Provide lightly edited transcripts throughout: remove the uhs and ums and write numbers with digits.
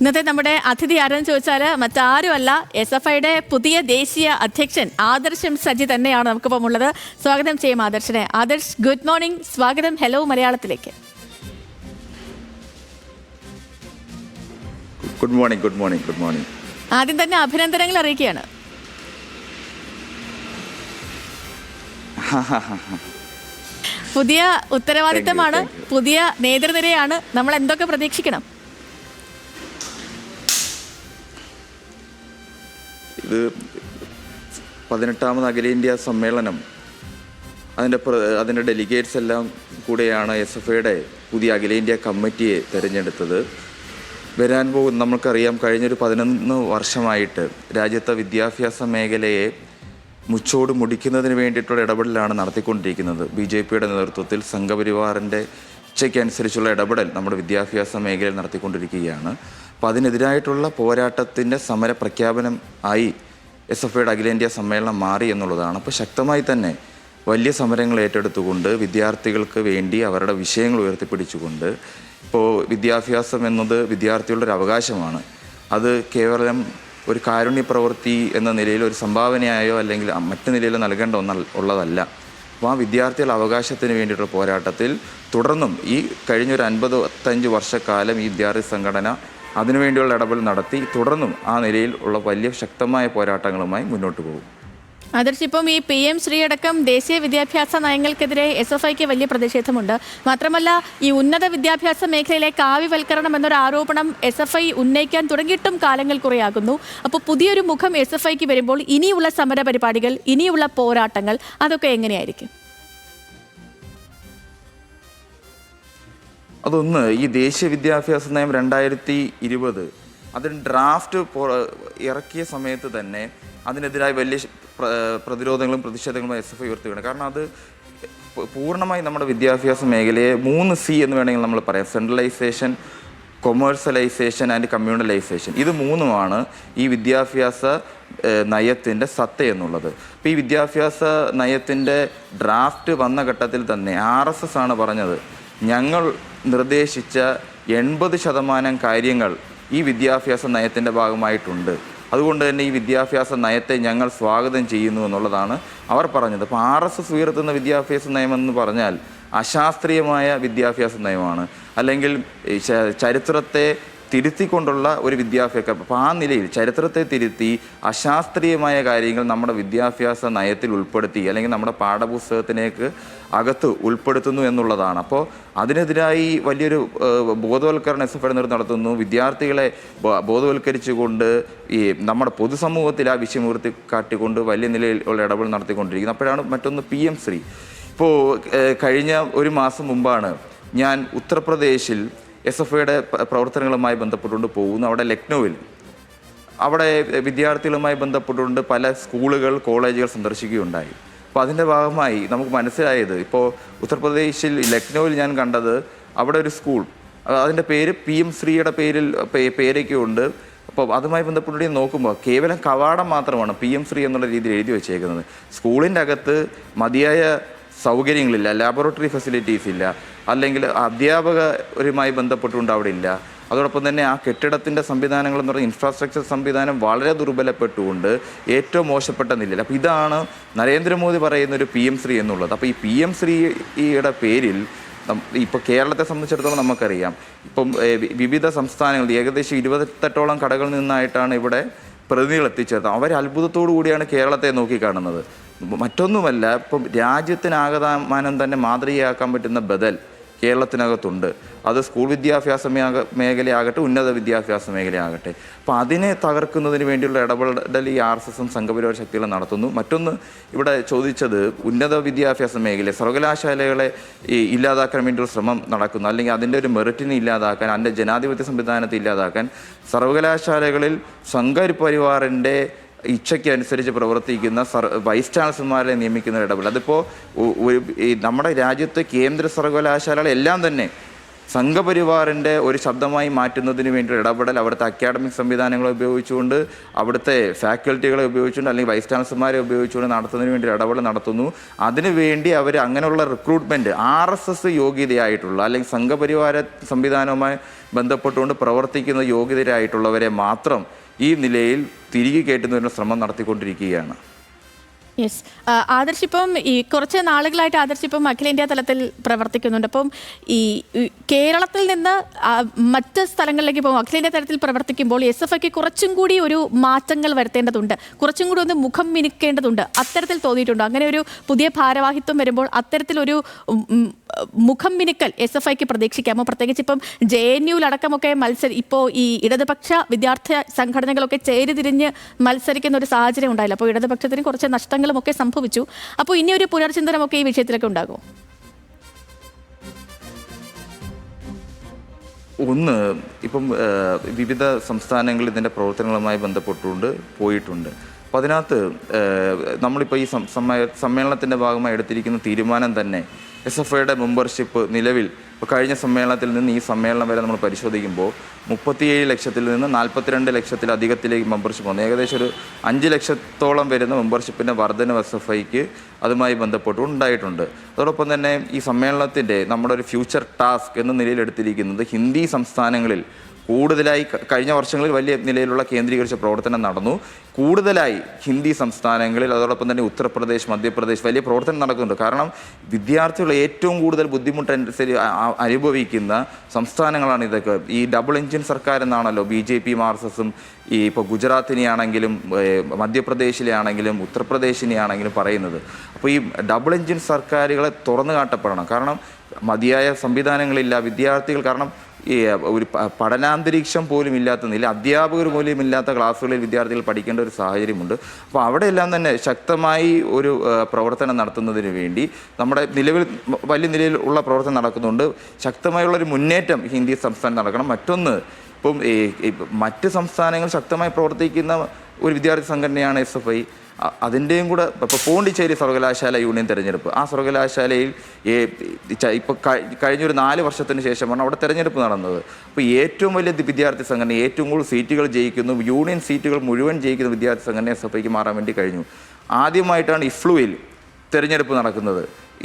ഇന്നത്തെ നമ്മുടെ അതിഥി ആരെന്ന് ചോദിച്ചാൽ മറ്റാരുമല്ല, SFIയുടെ പുതിയ ദേശീയ അധ്യക്ഷൻ ആദർശ് സജി തന്നെയാണ് നമുക്കിപ്പം ഉള്ളത്. സ്വാഗതം ചെയ്യും ആദർശിനെ. ആദർശ്, ഗുഡ് മോർണിംഗ്, സ്വാഗതം ഹലോ മലയാളത്തിലേക്ക്. Good morning. Good morning. Good morning. ആദ്യം തന്നെ അഭിനന്ദനങ്ങൾ അറിയിക്കുകയാണ്. പുതിയ ഉത്തരവാദിത്തമാണ്, പുതിയ നേതൃനിരയാണ്. നമ്മൾ എന്തൊക്കെ പ്രതീക്ഷിക്കണം? ഇത് 18ാമത് അഖിലേന്ത്യാ സമ്മേളനം, അതിൻ്റെ ഡെലിഗേറ്റ്സ് എല്ലാം കൂടെയാണ് SFIയുടെ പുതിയ അഖിലേന്ത്യാ കമ്മിറ്റിയെ തിരഞ്ഞെടുത്തത്. വരാൻ പോകുന്ന നമുക്കറിയാം, കഴിഞ്ഞൊരു 11 വർഷമായിട്ട് രാജ്യത്തെ വിദ്യാഭ്യാസ മേഖലയെ മുച്ചോട് മുടിക്കുന്നതിന് വേണ്ടിയിട്ടുള്ള ഇടപെടലാണ് നടത്തിക്കൊണ്ടിരിക്കുന്നത്. BJPയുടെ നേതൃത്വത്തിൽ സംഘപരിവാറിൻ്റെ ഇച്ഛയ്ക്കനുസരിച്ചുള്ള ഇടപെടൽ നമ്മുടെ വിദ്യാഭ്യാസ മേഖലയിൽ നടത്തിക്കൊണ്ടിരിക്കുകയാണ്. അപ്പോൾ അതിനെതിരായിട്ടുള്ള പോരാട്ടത്തിൻ്റെ സമര പ്രഖ്യാപനം ആയി SFIയുടെ അഖിലേന്ത്യാ സമ്മേളനം മാറി എന്നുള്ളതാണ്. അപ്പോൾ ശക്തമായി തന്നെ വലിയ സമരങ്ങൾ ഏറ്റെടുത്തുകൊണ്ട് വിദ്യാർത്ഥികൾക്ക് വേണ്ടി അവരുടെ വിഷയങ്ങൾ ഉയർത്തിപ്പിടിച്ചുകൊണ്ട്, ഇപ്പോൾ വിദ്യാഭ്യാസം എന്നത് വിദ്യാർത്ഥികളുടെ ഒരു അവകാശമാണ്. അത് കേവലം ഒരു കാരുണ്യ പ്രവൃത്തി എന്ന നിലയിൽ ഒരു സംഭാവനയായോ അല്ലെങ്കിൽ മറ്റു നിലയിലോ നൽകേണ്ട ഉള്ളതല്ല. അപ്പോൾ ആ വിദ്യാർത്ഥികളുടെ അവകാശത്തിന് വേണ്ടിയിട്ടുള്ള പോരാട്ടത്തിൽ തുടർന്നും ഈ കഴിഞ്ഞൊരു 55 വർഷക്കാലം ഈ വിദ്യാർത്ഥി സംഘടന അതിനുവേണ്ടിയുള്ള ഇടപെടൽ നടത്തി തുടർന്നും ആ നിലയിൽ ഉള്ള വലിയ ശക്തമായ പോരാട്ടങ്ങളുമായി മുന്നോട്ട് പോകും. ആദർശ്, ഇപ്പം ഈ PM ശ്രീ അടക്കം ദേശീയ വിദ്യാഭ്യാസ നയങ്ങൾക്കെതിരെ SFIക്ക് വലിയ പ്രതിഷേധമുണ്ട്. മാത്രമല്ല, ഈ ഉന്നത വിദ്യാഭ്യാസ മേഖലയിലെ കാവ്യവൽക്കരണം എന്നൊരു ആരോപണം SFI ഉന്നയിക്കാൻ തുടങ്ങിയിട്ടും കാലങ്ങൾ കുറയാകുന്നു. അപ്പോൾ പുതിയൊരു മുഖം SFIക്ക് വരുമ്പോൾ ഇനിയുള്ള സമര പരിപാടികൾ, ഇനിയുള്ള പോരാട്ടങ്ങൾ, അതൊക്കെ എങ്ങനെയായിരിക്കും? അതൊന്ന്, ഈ ദേശീയ വിദ്യാഭ്യാസ നയം 2020 അതിന് ഡ്രാഫ്റ്റ് ഇറക്കിയ സമയത്ത് തന്നെ അതിനെതിരായി വലിയ പ്രതിരോധങ്ങളും പ്രതിഷേധങ്ങളും SFI ഉയർത്തുകയാണ്. കാരണം അത് പൂർണ്ണമായി നമ്മുടെ വിദ്യാഭ്യാസ മേഖലയെ 3C എന്ന് വേണമെങ്കിൽ നമ്മൾ പറയാം: സെൻട്രലൈസേഷൻ, കൊമേഴ്സ്യലൈസേഷൻ ആൻഡ് കമ്മ്യൂണലൈസേഷൻ. ഇത് മൂന്നുമാണ് ഈ വിദ്യാഭ്യാസ നയത്തിൻ്റെ സത്ത എന്നുള്ളത്. അപ്പോൾ ഈ വിദ്യാഭ്യാസ നയത്തിൻ്റെ ഡ്രാഫ്റ്റ് വന്ന ഘട്ടത്തിൽ തന്നെ RSS ആണ് പറഞ്ഞത്, ഞങ്ങൾ നിർദ്ദേശിച്ച 80% കാര്യങ്ങൾ ഈ വിദ്യാഭ്യാസ നയത്തിൻ്റെ ഭാഗമായിട്ടുണ്ട്. അതുകൊണ്ട് തന്നെ ഈ വിദ്യാഭ്യാസ നയത്തെ ഞങ്ങൾ സ്വാഗതം ചെയ്യുന്നു എന്നുള്ളതാണ് അവർ പറഞ്ഞത്. അപ്പോൾ RSS ഉയർത്തുന്ന വിദ്യാഭ്യാസ നയമെന്ന് പറഞ്ഞാൽ അശാസ്ത്രീയമായ വിദ്യാഭ്യാസ നയമാണ്, അല്ലെങ്കിൽ ചരിത്രത്തെ തിരുത്തിക്കൊണ്ടുള്ള ഒരു വിദ്യാഭ്യാസം. അപ്പോൾ ആ നിലയിൽ ചരിത്രത്തെ തിരുത്തി അശാസ്ത്രീയമായ കാര്യങ്ങൾ നമ്മുടെ വിദ്യാഭ്യാസ നയത്തിൽ ഉൾപ്പെടുത്തി, അല്ലെങ്കിൽ നമ്മുടെ പാഠപുസ്തകത്തിലേക്ക് അകത്ത് ഉൾപ്പെടുത്തുന്നു എന്നുള്ളതാണ്. അപ്പോൾ അതിനെതിരായി വലിയൊരു ബോധവൽക്കരണം SFI നടത്തുന്നു. വിദ്യാർത്ഥികളെ ബോധവൽക്കരിച്ചുകൊണ്ട് ഈ നമ്മുടെ പൊതുസമൂഹത്തിൽ ആ വിഷയം ഉയർത്തിക്കാട്ടിക്കൊണ്ട് വലിയ നിലയിലുള്ള ഇടപെടൽ നടത്തിക്കൊണ്ടിരിക്കുന്നത്. അപ്പോഴാണ് മറ്റൊന്ന് PM ശ്രീ. ഇപ്പോൾ കഴിഞ്ഞ ഒരു മാസം മുമ്പാണ് ഞാൻ ഉത്തർപ്രദേശിൽ SFIയുടെ പ്രവർത്തനങ്ങളുമായി ബന്ധപ്പെട്ടുകൊണ്ട് പോകുന്നു. അവിടെ ലക്നൌവിൽ അവിടെ വിദ്യാർത്ഥികളുമായി ബന്ധപ്പെട്ടുകൊണ്ട് പല സ്കൂളുകൾ, കോളേജുകൾ സന്ദർശിക്കുകയുണ്ടായി. അപ്പോൾ അതിൻ്റെ ഭാഗമായി നമുക്ക് മനസ്സിലായത്, ഇപ്പോൾ ഉത്തർപ്രദേശിൽ ലക്നൌവിൽ ഞാൻ കണ്ടത് അവിടെ ഒരു സ്കൂൾ, അതിൻ്റെ പേര് PM ശ്രീയുടെ പേരൊക്കെ ഉണ്ട്. അപ്പോൾ അതുമായി ബന്ധപ്പെട്ട് നോക്കുമ്പോൾ കേവലം കവാടം മാത്രമാണ് PM ശ്രീ എന്നുള്ള രീതിയിൽ എഴുതി വെച്ചേക്കുന്നത്. സ്കൂളിൻ്റെ അകത്ത് മതിയായ സൗകര്യങ്ങളില്ല, ലാബോറട്ടറി ഫെസിലിറ്റീസ് ഇല്ല, അല്ലെങ്കിൽ അധ്യാപകരുമായി ബന്ധപ്പെട്ടുകൊണ്ട് അവിടെ ഇല്ല. അതോടൊപ്പം തന്നെ ആ കെട്ടിടത്തിൻ്റെ സംവിധാനങ്ങൾ എന്ന് പറഞ്ഞാൽ ഇൻഫ്രാസ്ട്രക്ചർ സംവിധാനം വളരെ ദുർബലപ്പെട്ടുകൊണ്ട് ഏറ്റവും മോശപ്പെട്ട നിലയിൽ. അപ്പോൾ ഇതാണ് നരേന്ദ്രമോദി പറയുന്ന ഒരു PM ശ്രീ എന്നുള്ളത്. അപ്പോൾ ഈ PM ശ്രീയുടെ പേരിൽ ഇപ്പോൾ കേരളത്തെ സംബന്ധിച്ചിടത്തോളം നമുക്കറിയാം, ഇപ്പം വിവിധ സംസ്ഥാനങ്ങളിൽ ഏകദേശം 28ഓളം കടകളിൽ നിന്നായിട്ടാണ് ഇവിടെ പ്രതിനിധികൾ എത്തിച്ചേർത്തത്. അവർ അത്ഭുതത്തോടു കൂടിയാണ് കേരളത്തെ നോക്കിക്കാണുന്നത്. മറ്റൊന്നുമല്ല, ഇപ്പം രാജ്യത്തിനാകമാനം തന്നെ മാതൃകയാക്കാൻ പറ്റുന്ന ബദൽ കേരളത്തിനകത്തുണ്ട്. അത് സ്കൂൾ വിദ്യാഭ്യാസ മേഖലയാകട്ടെ, ഉന്നത വിദ്യാഭ്യാസ മേഖലയാകട്ടെ. അപ്പോൾ അതിനെ തകർക്കുന്നതിന് വേണ്ടിയുള്ള ഇടപെടൽ ഈ RSSും സംഘപരിവാർ ശക്തികളും നടത്തുന്നു. മറ്റൊന്ന്, ഇവിടെ ചോദിച്ചത് ഉന്നത വിദ്യാഭ്യാസ മേഖല സർവകലാശാലകളെ ഇല്ലാതാക്കാൻ വേണ്ടിയുള്ള ശ്രമം നടക്കുന്നു, അല്ലെങ്കിൽ അതിൻ്റെ ഒരു മെറിറ്റിനെ ഇല്ലാതാക്കാൻ, അതിൻ്റെ ജനാധിപത്യ സംവിധാനത്തെ ഇല്ലാതാക്കാൻ സർവകലാശാലകളിൽ സംഘപരിവാറിൻ്റെ ഇച്ഛയ്ക്ക് അനുസരിച്ച് പ്രവർത്തിക്കുന്ന വൈസ് ചാൻസലർമാരെ നിയമിക്കുന്ന ഇടപെടൽ. അതിപ്പോൾ നമ്മുടെ രാജ്യത്തെ കേന്ദ്ര സർവകലാശാലകളെല്ലാം തന്നെ സംഘപരിവാറിൻ്റെ ഒരു ശബ്ദമായി മാറ്റുന്നതിന് വേണ്ടി ഇടപെടൽ അവിടുത്തെ അക്കാഡമിക് സംവിധാനങ്ങളെ ഉപയോഗിച്ചുകൊണ്ട്, അവിടുത്തെ ഫാക്കൽറ്റികളെ ഉപയോഗിച്ചുകൊണ്ട്, അല്ലെങ്കിൽ വൈസ് ചാൻസലർമാരെ ഉപയോഗിച്ചുകൊണ്ട് നടത്തുന്നതിന് വേണ്ടി ഇടപെടൽ നടത്തുന്നു. അതിനുവേണ്ടി അവർ അങ്ങനെയുള്ള റിക്രൂട്ട്മെൻറ്റ് RSS യോഗ്യതയായിട്ടുള്ള അല്ലെങ്കിൽ സംഘപരിവാര സംവിധാനവുമായി ബന്ധപ്പെട്ടുകൊണ്ട് പ്രവർത്തിക്കുന്ന യോഗ്യതരായിട്ടുള്ളവരെ മാത്രം ഈ നിലയിൽ തിരികെ കയറ്റുന്നതിനുള്ള ശ്രമം നടത്തിക്കൊണ്ടിരിക്കുകയാണ്. യെസ്, ആദർശ് ഇപ്പം ഈ കുറച്ച് നാളുകളായിട്ട് ആദർശ് ഇപ്പം അഖിലേന്ത്യാ തലത്തിൽ പ്രവർത്തിക്കുന്നുണ്ട്. അപ്പം ഈ കേരളത്തിൽ നിന്ന് മറ്റ് സ്ഥലങ്ങളിലേക്ക് പോകും അഖിലേന്ത്യാ തലത്തിൽ പ്രവർത്തിക്കുമ്പോൾ SFIക്ക് കുറച്ചും കൂടി ഒരു മാറ്റങ്ങൾ വരുത്തേണ്ടതുണ്ട്, കുറച്ചും കൂടി ഒന്ന് മുഖം മിനുക്കേണ്ടതുണ്ട്, അത്തരത്തിൽ തോന്നിയിട്ടുണ്ട്. അങ്ങനെ ഒരു പുതിയ ഭാരവാഹിത്വം വരുമ്പോൾ അത്തരത്തിലൊരു മുഖം മിനുക്കൽ SFIക്ക് പ്രതീക്ഷിക്കാമോ? പ്രത്യേകിച്ച് ഇപ്പം JNUവിലടക്കമൊക്കെ ഇപ്പോൾ ഈ ഇടതുപക്ഷ വിദ്യാർത്ഥി സംഘടനകളൊക്കെ ചേരിതിരിഞ്ഞ് മത്സരിക്കുന്ന ഒരു സാഹചര്യം ഉണ്ടായില്ല. അപ്പോൾ ഇടതുപക്ഷത്തിന് കുറച്ച് നഷ്ടങ്ങളുമൊക്കെ സംഭവിച്ചു. അപ്പോൾ ഇനി ഒരു പുനർചിന്തനമൊക്കെ ഈ വിഷയത്തിലൊക്കെ ഉണ്ടാകുമോ? ഒന്ന്, ഇപ്പം വിവിധ സംസ്ഥാനങ്ങളിൽ ഇതിൻ്റെ പ്രവർത്തനങ്ങളുമായി ബന്ധപ്പെട്ടുകൊണ്ട് പോയിട്ടുണ്ട്. അപ്പോൾ അതിനകത്ത് നമ്മളിപ്പോൾ ഈ സമ്മേളനത്തിൻ്റെ ഭാഗമായി എടുത്തിരിക്കുന്ന തീരുമാനം തന്നെ SFIയുടെ മെമ്പർഷിപ്പ് നിലവിൽ ഇപ്പോൾ കഴിഞ്ഞ സമ്മേളനത്തിൽ നിന്ന് ഈ സമ്മേളനം വരെ നമ്മൾ പരിശോധിക്കുമ്പോൾ 37 ലക്ഷത്തിൽ നിന്ന് 42 ലക്ഷത്തിലധികത്തിലേക്ക് മെമ്പർഷിപ്പ് വന്നു. ഏകദേശം ഒരു 5 ലക്ഷത്തോളം വരുന്ന മെമ്പർഷിപ്പിൻ്റെ വർധന SFIക്ക് അതുമായി ബന്ധപ്പെട്ട് ഉണ്ടായിട്ടുണ്ട്. അതോടൊപ്പം തന്നെ ഈ സമ്മേളനത്തിൻ്റെ നമ്മുടെ ഒരു ഫ്യൂച്ചർ ടാസ്ക് എന്ന നിലയിൽ എടുത്തിരിക്കുന്നത് ഹിന്ദി സംസ്ഥാനങ്ങളിൽ കൂടുതലായി കഴിഞ്ഞ വർഷങ്ങളിൽ വലിയ നിലയിലുള്ള കേന്ദ്രീകരിച്ച പ്രവർത്തനം നടന്നു. കൂടുതലായി ഹിന്ദി സംസ്ഥാനങ്ങളിൽ, അതോടൊപ്പം തന്നെ ഉത്തർപ്രദേശ്, മധ്യപ്രദേശ് വലിയ പ്രവർത്തനം നടക്കുന്നുണ്ട്. കാരണം വിദ്യാർത്ഥികൾ ഏറ്റവും കൂടുതൽ ബുദ്ധിമുട്ട് അനുഭവിക്കുന്ന സംസ്ഥാനങ്ങളാണ് ഇതൊക്കെ. ഈ ഡബിൾ എഞ്ചിൻ സർക്കാർ എന്നാണല്ലോ BJP RSSും ഈ ഇപ്പോൾ ഗുജറാത്തിനെ ആണെങ്കിലും മധ്യപ്രദേശിലെ ആണെങ്കിലും ഉത്തർപ്രദേശിനെ ആണെങ്കിലും പറയുന്നത്. അപ്പോൾ ഈ ഡബിൾ എഞ്ചിൻ സർക്കാരുകളെ തുറന്നു കാട്ടപ്പെടണം. കാരണം മതിയായ സംവിധാനങ്ങളില്ല, വിദ്യാർത്ഥികൾ കാരണം ഈ ഒരു പഠനാന്തരീക്ഷം പോലും ഇല്ലാത്ത നില, അധ്യാപകർ പോലും ഇല്ലാത്ത ക്ലാസ്സുകളിൽ വിദ്യാർത്ഥികൾ പഠിക്കേണ്ട ഒരു സാഹചര്യമുണ്ട്. അപ്പോൾ അവിടെയെല്ലാം തന്നെ ശക്തമായി ഒരു പ്രവർത്തനം നടത്തുന്നതിന് വേണ്ടി നമ്മുടെ നിലവിൽ വലിയ നിലയിൽ ഉള്ള പ്രവർത്തനം നടക്കുന്നുണ്ട്. ശക്തമായുള്ളൊരു മുന്നേറ്റം ഹിന്ദി സംസ്ഥാനം നടക്കണം. മറ്റൊന്ന്, ഇപ്പം മറ്റ് സംസ്ഥാനങ്ങൾ ശക്തമായി പ്രവർത്തിക്കുന്ന ഒരു വിദ്യാർത്ഥി സംഘടനയാണ് SFI. അതിൻ്റെയും കൂടെ ഇപ്പോൾ പോണ്ടിച്ചേരി സർവകലാശാല യൂണിയൻ തെരഞ്ഞെടുപ്പ്, ആ സർവകലാശാലയിൽ ഇപ്പോൾ കഴിഞ്ഞൊരു 4 വർഷത്തിന് ശേഷമാണ് അവിടെ തെരഞ്ഞെടുപ്പ് നടന്നത്. അപ്പോൾ ഏറ്റവും വലിയ വിദ്യാർത്ഥി സംഘടന, ഏറ്റവും കൂടുതൽ സീറ്റുകൾ ജയിക്കുന്നു, യൂണിയൻ സീറ്റുകൾ മുഴുവൻ ജയിക്കുന്ന വിദ്യാർത്ഥി സംഘടന SFIക്ക് മാറാൻ വേണ്ടി കഴിഞ്ഞു. ആദ്യമായിട്ടാണ് ഇഫ്ലുവിൽ തെരഞ്ഞെടുപ്പ് നടക്കുന്നത്.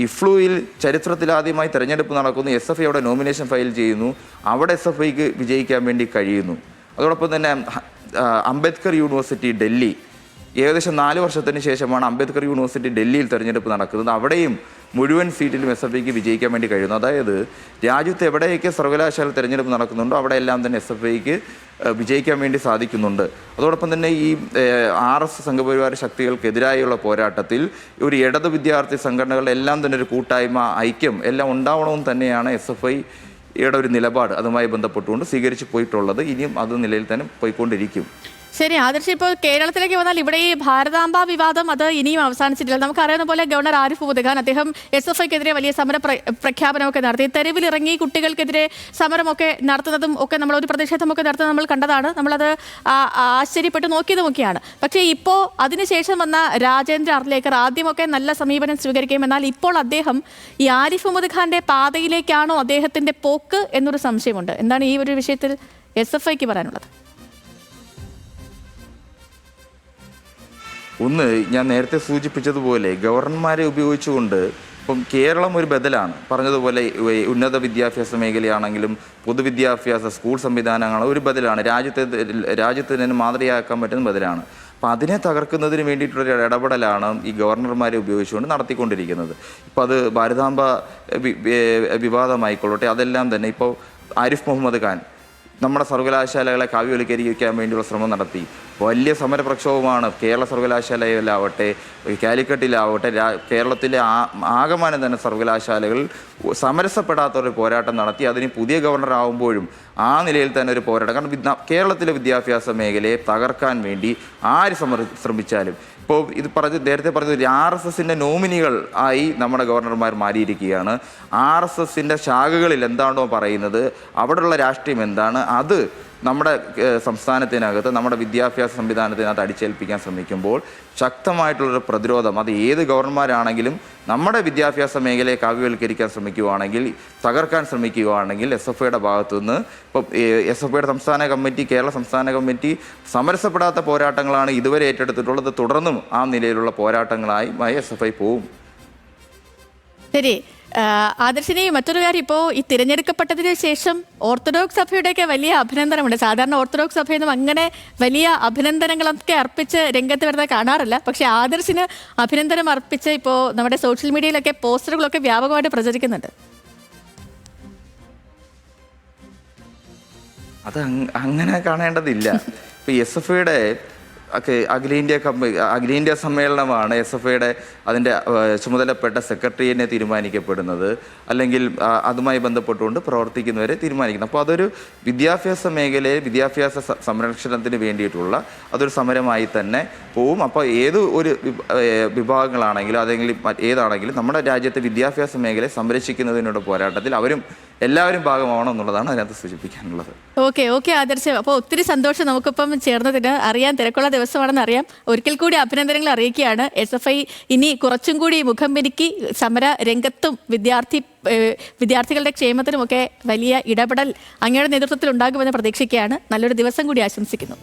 ഇഫ്ലുവിൽ ചരിത്രത്തിലാദ്യമായി തെരഞ്ഞെടുപ്പ് നടക്കുന്നു. SFI അവിടെ നോമിനേഷൻ ഫയൽ ചെയ്യുന്നു. അവിടെ SFIക്ക് വിജയിക്കാൻ വേണ്ടി കഴിയുന്നു. അതോടൊപ്പം തന്നെ അംബേദ്കർ യൂണിവേഴ്സിറ്റി ഡൽഹി, ഏകദേശം 4 വർഷത്തിന് ശേഷമാണ് അംബേദ്കർ യൂണിവേഴ്സിറ്റി ഡൽഹിയിൽ തെരഞ്ഞെടുപ്പ് നടക്കുന്നത്. അവിടെയും മുഴുവൻ സീറ്റിലും SFIക്ക് വിജയിക്കാൻ വേണ്ടി കഴിയുന്നു. അതായത് രാജ്യത്ത് എവിടെയൊക്കെ സർവകലാശാല തെരഞ്ഞെടുപ്പ് നടക്കുന്നുണ്ടോ അവിടെയെല്ലാം തന്നെ SFIക്ക് വിജയിക്കാൻ വേണ്ടി സാധിക്കുന്നുണ്ട്. അതോടൊപ്പം തന്നെ ഈ RS സംഘപരിവാര ശക്തികൾക്കെതിരായുള്ള പോരാട്ടത്തിൽ ഒരു ഇടത് വിദ്യാർത്ഥി സംഘടനകളുടെ എല്ലാം തന്നെ ഒരു കൂട്ടായ്മ, ഐക്യം എല്ലാം ഉണ്ടാവണമെന്ന് തന്നെയാണ് SFIയുടെ ഒരു നിലപാട് അതുമായി ബന്ധപ്പെട്ടുകൊണ്ട് സ്വീകരിച്ചു പോയിട്ടുള്ളത്. ഇനിയും അത് നിലയിൽ തന്നെ പോയിക്കൊണ്ടിരിക്കും. ശരി ആദർശ്, ഇപ്പോൾ കേരളത്തിലേക്ക് വന്നാൽ ഇവിടെ ഈ ഭാരതാംബ വിവാദം അത് ഇനിയും അവസാനിച്ചിട്ടില്ല. നമുക്കറിയാവുന്ന പോലെ ഗവർണർ ആരിഫ് മുഹമ്മദ് ഖാൻ അദ്ദേഹം SFIക്കെതിരെ വലിയ സമര പ്രഖ്യാപനമൊക്കെ നടത്തി. തെരുവിലിറങ്ങി കുട്ടികൾക്കെതിരെ സമരമൊക്കെ നടത്തുന്നതും ഒക്കെ നമ്മളൊരു പ്രതിഷേധമൊക്കെ നടത്തുന്നത് നമ്മൾ കണ്ടതാണ്. നമ്മളത് ആശ്ചര്യപ്പെട്ട് നോക്കിയതുമൊക്കെയാണ്. പക്ഷേ ഇപ്പോൾ അതിനുശേഷം വന്ന രാജേന്ദ്ര അർലേക്കർ ആദ്യമൊക്കെ നല്ല സമീപനം സ്വീകരിക്കുകയും, എന്നാൽ ഇപ്പോൾ അദ്ദേഹം ഈ ആരിഫ് മുഹമ്മദ് ഖാന്റെ പാതയിലേക്കാണോ അദ്ദേഹത്തിന്റെ പോക്ക് എന്നൊരു സംശയമുണ്ട്. എന്താണ് ഈ ഒരു വിഷയത്തിൽ SFIക്ക് പറയാനുള്ളത്? ഒന്ന്, ഞാൻ നേരത്തെ സൂചിപ്പിച്ചതുപോലെ ഗവർണർമാരെ ഉപയോഗിച്ചുകൊണ്ട് ഇപ്പം കേരളം ഒരു ബദലാണ്. പറഞ്ഞതുപോലെ ഉന്നത വിദ്യാഭ്യാസ മേഖലയാണെങ്കിലും പൊതുവിദ്യാഭ്യാസ സ്കൂൾ സംവിധാനങ്ങൾ ഒരു ബദലാണ്. രാജ്യത്ത് തന്നെ മാതൃകയാക്കാൻ പറ്റുന്ന ബദലാണ്. അപ്പം അതിനെ തകർക്കുന്നതിന് വേണ്ടിയിട്ടുള്ളൊരു ഇടപെടലാണ് ഈ ഗവർണർമാരെ ഉപയോഗിച്ചുകൊണ്ട് നടത്തിക്കൊണ്ടിരിക്കുന്നത്. ഇപ്പോൾ അത് ഭാരതാംബ വിവാദമായിക്കൊള്ളട്ടെ, അതെല്ലാം തന്നെ ഇപ്പോൾ ആരിഫ് മുഹമ്മദ് ഖാൻ നമ്മുടെ സർവകലാശാലകളെ കാവ്യവൽക്കരിക്കാൻ വേണ്ടിയുള്ള ശ്രമം നടത്തി. വലിയ സമരപ്രക്ഷോഭമാണ് കേരള സർവകലാശാലയിലാവട്ടെ കാലിക്കറ്റിലാവട്ടെ കേരളത്തിലെ ആകമാനം തന്നെ സർവകലാശാലകൾ സമരസപ്പെടാത്തൊരു പോരാട്ടം നടത്തി. അതിന് പുതിയ ഗവർണർ ആകുമ്പോഴും ആ നിലയിൽ തന്നെ ഒരു പോരാട്ടം. കാരണം കേരളത്തിലെ വിദ്യാഭ്യാസ മേഖലയെ തകർക്കാൻ വേണ്ടി ആര് ശ്രമിച്ചാലും ഇപ്പോൾ ഇത് നേരത്തെ പറഞ്ഞത് RSSൻ്റെ നോമിനികൾ ആയി നമ്മുടെ ഗവർണർമാർ മാറിയിരിക്കുകയാണ്. RSSൻ്റെ ശാഖകളിൽ എന്താണോ പറയുന്നത്, അവിടെയുള്ള രാഷ്ട്രീയം എന്താണ്, അത് നമ്മുടെ സംസ്ഥാനത്തിനകത്ത് നമ്മുടെ വിദ്യാഭ്യാസ സംവിധാനത്തിനകത്ത് അടിച്ചേൽപ്പിക്കാൻ ശ്രമിക്കുമ്പോൾ ശക്തമായിട്ടുള്ളൊരു പ്രതിരോധം, അത് ഏത് ഗവർണർമാരാണെങ്കിലും നമ്മുടെ വിദ്യാഭ്യാസ മേഖലയെ കാവ്യവൽക്കരിക്കാൻ ശ്രമിക്കുകയാണെങ്കിൽ, തകർക്കാൻ ശ്രമിക്കുകയാണെങ്കിൽ SFIയുടെ ഭാഗത്തുനിന്ന് ഇപ്പോൾ SFIയുടെ സംസ്ഥാന കമ്മിറ്റി, കേരള സംസ്ഥാന കമ്മിറ്റി സമരസപ്പെടാത്ത പോരാട്ടങ്ങളാണ് ഇതുവരെ ഏറ്റെടുത്തിട്ടുള്ളത്. തുടർന്നും ആ നിലയിലുള്ള പോരാട്ടങ്ങളായി SFI പോവും. ശരി. ആദർശിനി, മറ്റൊരു കാര്യം, ഇപ്പോൾ ഈ തിരഞ്ഞെടുക്കപ്പെട്ടതിന് ശേഷം ഓർത്തഡോക്സ് സഭയുടെയൊക്കെ വലിയ അഭിനന്ദനമുണ്ട്. സാധാരണ ഓർത്തഡോക്സ് സഭയൊന്നും അങ്ങനെ വലിയ അഭിനന്ദനങ്ങളൊക്കെ അർപ്പിച്ച് രംഗത്ത് വരുന്നത് കാണാറില്ല. പക്ഷെ ആദർശിന് അഭിനന്ദനം അർപ്പിച്ച് ഇപ്പോൾ നമ്മുടെ സോഷ്യൽ മീഡിയയിലൊക്കെ പോസ്റ്ററുകളൊക്കെ വ്യാപകമായിട്ട് പ്രചരിക്കുന്നുണ്ട്. അത് അങ്ങനെ കാണേണ്ടതില്ല. ഇപ്പൊ SFIയുടെ ഒക്കെ അഖിലേന്ത്യാ സമ്മേളനമാണ് SFIയുടെ അതിൻ്റെ ചുമതലപ്പെട്ട സെക്രട്ടറിയെ തീരുമാനിക്കപ്പെടുന്നത്, അല്ലെങ്കിൽ അതുമായി ബന്ധപ്പെട്ടുകൊണ്ട് പ്രവർത്തിക്കുന്നവരെ തീരുമാനിക്കുന്നത്. അപ്പോൾ അതൊരു വിദ്യാഭ്യാസ മേഖലയെ വിദ്യാഭ്യാസ സംരക്ഷണത്തിന് വേണ്ടിയിട്ടുള്ള അതൊരു സമരമായി തന്നെ പോവും. അപ്പോൾ ഏത് ഒരു വിഭാഗങ്ങളാണെങ്കിലും അതെങ്കിലും ഏതാണെങ്കിലും നമ്മുടെ രാജ്യത്തെ വിദ്യാഭ്യാസ മേഖലയെ സംരക്ഷിക്കുന്നതിനുള്ള പോരാട്ടത്തിൽ എല്ലാവരും ഭാഗമാവണം എന്നുള്ളതാണ് അതിനകത്ത് സൂചിപ്പിക്കാനുള്ളത്. ഓക്കെ ആദർശ്, അപ്പോൾ ഒത്തിരി സന്തോഷം നമുക്കിപ്പം ചേർന്നതിന്. അറിയാൻ തിരക്കുള്ള ദിവസമാണെന്ന് അറിയാം. ഒരിക്കൽ കൂടി അഭിനന്ദനങ്ങൾ അറിയിക്കുകയാണ്. SFI ഇനി കുറച്ചും കൂടി മുഖം പിരിക്കി സമര രംഗത്തും വിദ്യാർത്ഥികളുടെ ക്ഷേമത്തിനുമൊക്കെ വലിയ ഇടപെടൽ അങ്ങയുടെ നേതൃത്വത്തിൽ ഉണ്ടാകുമെന്ന് പ്രതീക്ഷിക്കുകയാണ്. നല്ലൊരു ദിവസം കൂടി ആശംസിക്കുന്നു.